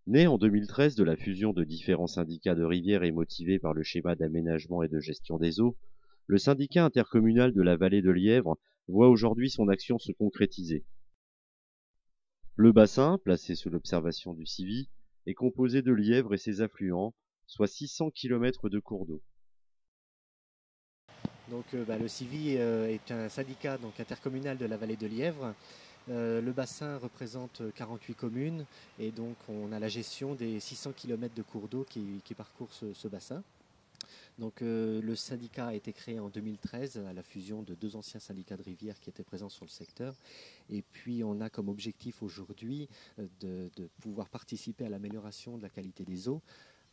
Né en 2013 de la fusion de différents syndicats de rivières et motivé par le schéma d'aménagement et de gestion des eaux, le syndicat intercommunal de la vallée de Lièvre voit aujourd'hui son action se concrétiser. Le bassin, placé sous l'observation du CIVI, est composé de Lièvre et ses affluents, soit 600 km de cours d'eau. Donc, le CIVI est un syndicat intercommunal de la vallée de Lièvre. Le bassin représente 48 communes et donc on a la gestion des 600 km de cours d'eau qui parcourent ce bassin. Donc le syndicat a été créé en 2013 à la fusion de deux anciens syndicats de rivières qui étaient présents sur le secteur. Et puis on a comme objectif aujourd'hui de pouvoir participer à l'amélioration de la qualité des eaux,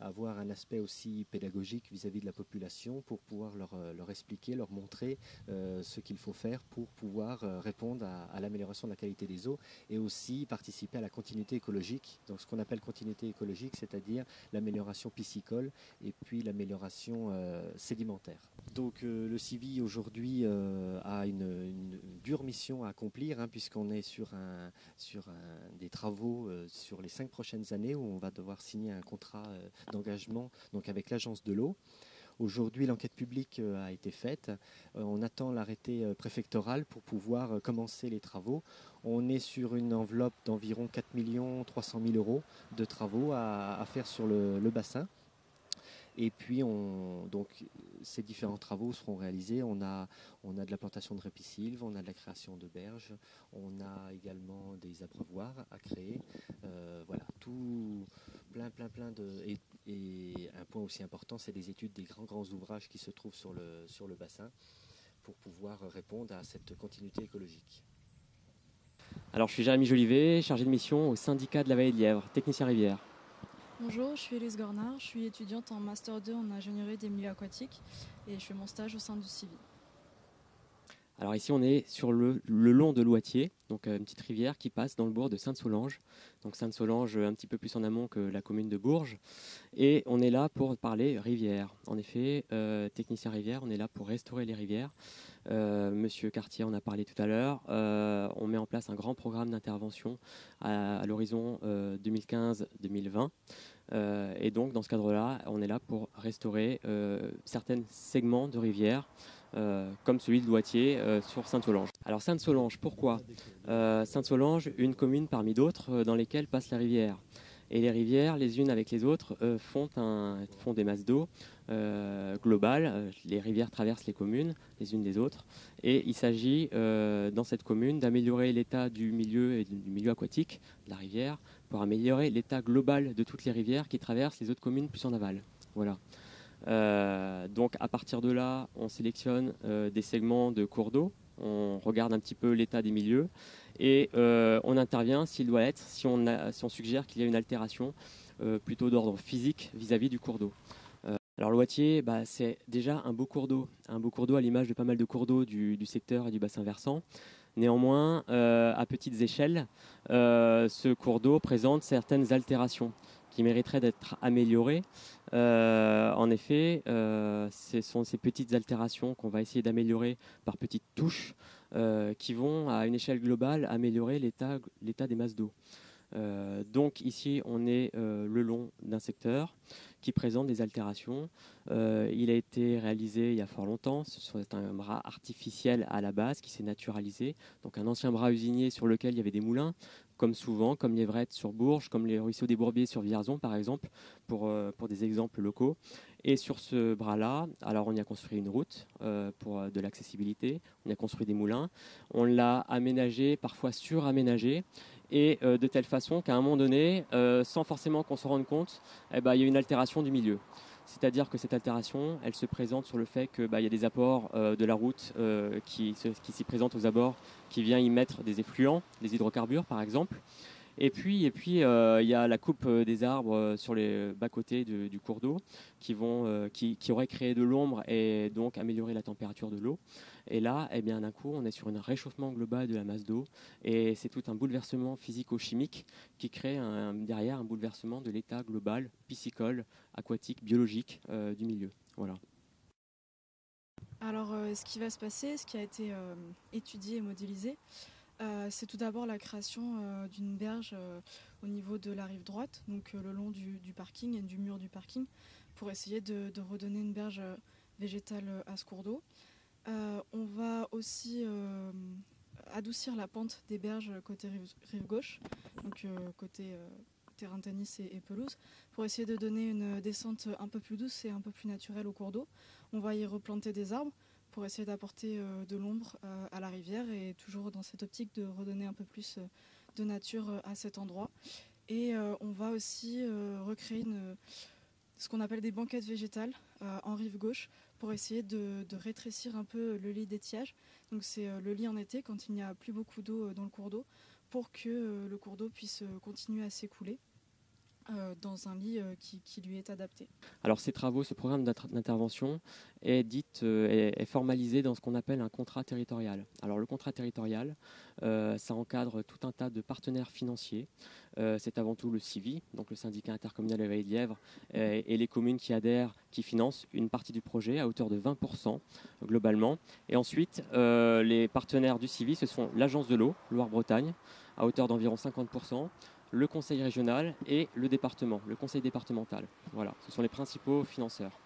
avoir un aspect aussi pédagogique vis-à-vis de la population pour pouvoir leur expliquer, leur montrer ce qu'il faut faire pour pouvoir répondre à l'amélioration de la qualité des eaux et aussi participer à la continuité écologique. Donc ce qu'on appelle continuité écologique, c'est-à-dire l'amélioration piscicole et puis l'amélioration sédimentaire. Donc le CIVI aujourd'hui a une dure mission à accomplir puisqu'on est sur des travaux sur les 5 prochaines années où on va devoir signer un contrat d'engagement donc avec l'agence de l'eau. Aujourd'hui, l'enquête publique a été faite. On attend l'arrêté préfectoral pour pouvoir commencer les travaux. On est sur une enveloppe d'environ 4 300 000 euros de travaux à faire sur le bassin. Et puis, donc, ces différents travaux seront réalisés. On a de la plantation de répicilves, on a de la création de berges, on a également des abreuvoirs à créer. Voilà, tout plein de... Et un point aussi important, c'est des études des grands ouvrages qui se trouvent sur le bassin pour pouvoir répondre à cette continuité écologique. Alors, je suis Jérémy Jolivet, chargé de mission au syndicat de la vallée de Lièvre, technicien rivière. Bonjour, je suis Elise Gornard, je suis étudiante en Master 2 en ingénierie des milieux aquatiques et je fais mon stage au sein du CIVI. Alors ici on est sur le long de l'Ouatier, donc une petite rivière qui passe dans le bourg de Sainte-Solange. Donc Sainte-Solange un petit peu plus en amont que la commune de Bourges. Et on est là pour parler rivière. En effet, technicien rivière, on est là pour restaurer les rivières. Monsieur Cartier en a parlé tout à l'heure. On met en place un grand programme d'intervention à l'horizon 2015-2020. Et donc dans ce cadre-là, on est là pour restaurer certains segments de rivières, comme celui de l'Ouatier sur Sainte-Solange. Alors Sainte-Solange, pourquoi Sainte-Solange, une commune parmi d'autres dans lesquelles passe la rivière. Et les rivières, les unes avec les autres, font des masses d'eau globales. Les rivières traversent les communes, les unes des autres. Et il s'agit, dans cette commune, d'améliorer l'état du milieu et du milieu aquatique de la rivière pour améliorer l'état global de toutes les rivières qui traversent les autres communes plus en aval. Voilà. Donc à partir de là, on sélectionne des segments de cours d'eau, on regarde un petit peu l'état des milieux et on intervient s'il doit être, si on suggère qu'il y a une altération plutôt d'ordre physique vis-à-vis du cours d'eau. Alors l'Ouatier, c'est déjà un beau cours d'eau à l'image de pas mal de cours d'eau du secteur et du bassin versant. Néanmoins, à petites échelles, ce cours d'eau présente certaines altérations qui mériteraient d'être améliorées. En effet, ce sont ces petites altérations qu'on va essayer d'améliorer par petites touches qui vont, à une échelle globale, améliorer l'état des masses d'eau. Donc ici, on est le long d'un secteur qui présente des altérations. Il a été réalisé il y a fort longtemps. C'est un bras artificiel à la base qui s'est naturalisé. Donc un ancien bras usinier sur lequel il y avait des moulins, comme souvent, comme l'Évrette sur Bourges, comme les ruisseaux des Bourbiers sur Vierzon, par exemple, pour des exemples locaux. Et sur ce bras-là, alors on y a construit une route pour de l'accessibilité, on y a construit des moulins, on l'a aménagé, parfois suraménagé, et de telle façon qu'à un moment donné, sans forcément qu'on se rende compte, il y a une altération du milieu. C'est-à-dire que cette altération, elle se présente sur le fait qu'il y a des apports de la route qui s'y présentent aux abords, qui vient y mettre des effluents, des hydrocarbures par exemple. Et puis il y a la coupe des arbres sur les bas-côtés du cours d'eau qui auraient créé de l'ombre et donc amélioré la température de l'eau. Et là, d'un coup, on est sur un réchauffement global de la masse d'eau et c'est tout un bouleversement physico-chimique qui crée derrière un bouleversement de l'état global, piscicole, aquatique, biologique du milieu. Voilà. Alors, ce qui va se passer, ce qui a été étudié et modélisé, C'est tout d'abord la création d'une berge au niveau de la rive droite, donc le long du parking et du mur du parking, pour essayer de redonner une berge végétale à ce cours d'eau. On va aussi adoucir la pente des berges côté rive gauche, donc côté terrain de tennis et pelouse, pour essayer de donner une descente un peu plus douce et un peu plus naturelle au cours d'eau. On va y replanter des arbres pour essayer d'apporter de l'ombre à la rivière et toujours dans cette optique de redonner un peu plus de nature à cet endroit. Et on va aussi recréer ce qu'on appelle des banquettes végétales en rive gauche pour essayer de rétrécir un peu le lit d'étiage. Donc c'est le lit en été quand il n'y a plus beaucoup d'eau dans le cours d'eau pour que le cours d'eau puisse continuer à s'écouler dans un lit qui lui est adapté. Alors ces travaux, ce programme d'intervention est formalisé dans ce qu'on appelle un contrat territorial. Alors le contrat territorial, ça encadre tout un tas de partenaires financiers. C'est avant tout le CIVI, donc le syndicat intercommunal de la Vallée de Lièvre, et les communes qui adhèrent, qui financent une partie du projet à hauteur de 20% globalement. Et ensuite, les partenaires du CIVI, ce sont l'Agence de l'eau, Loire-Bretagne, à hauteur d'environ 50%, le conseil régional et le département, le conseil départemental. Voilà, ce sont les principaux financeurs.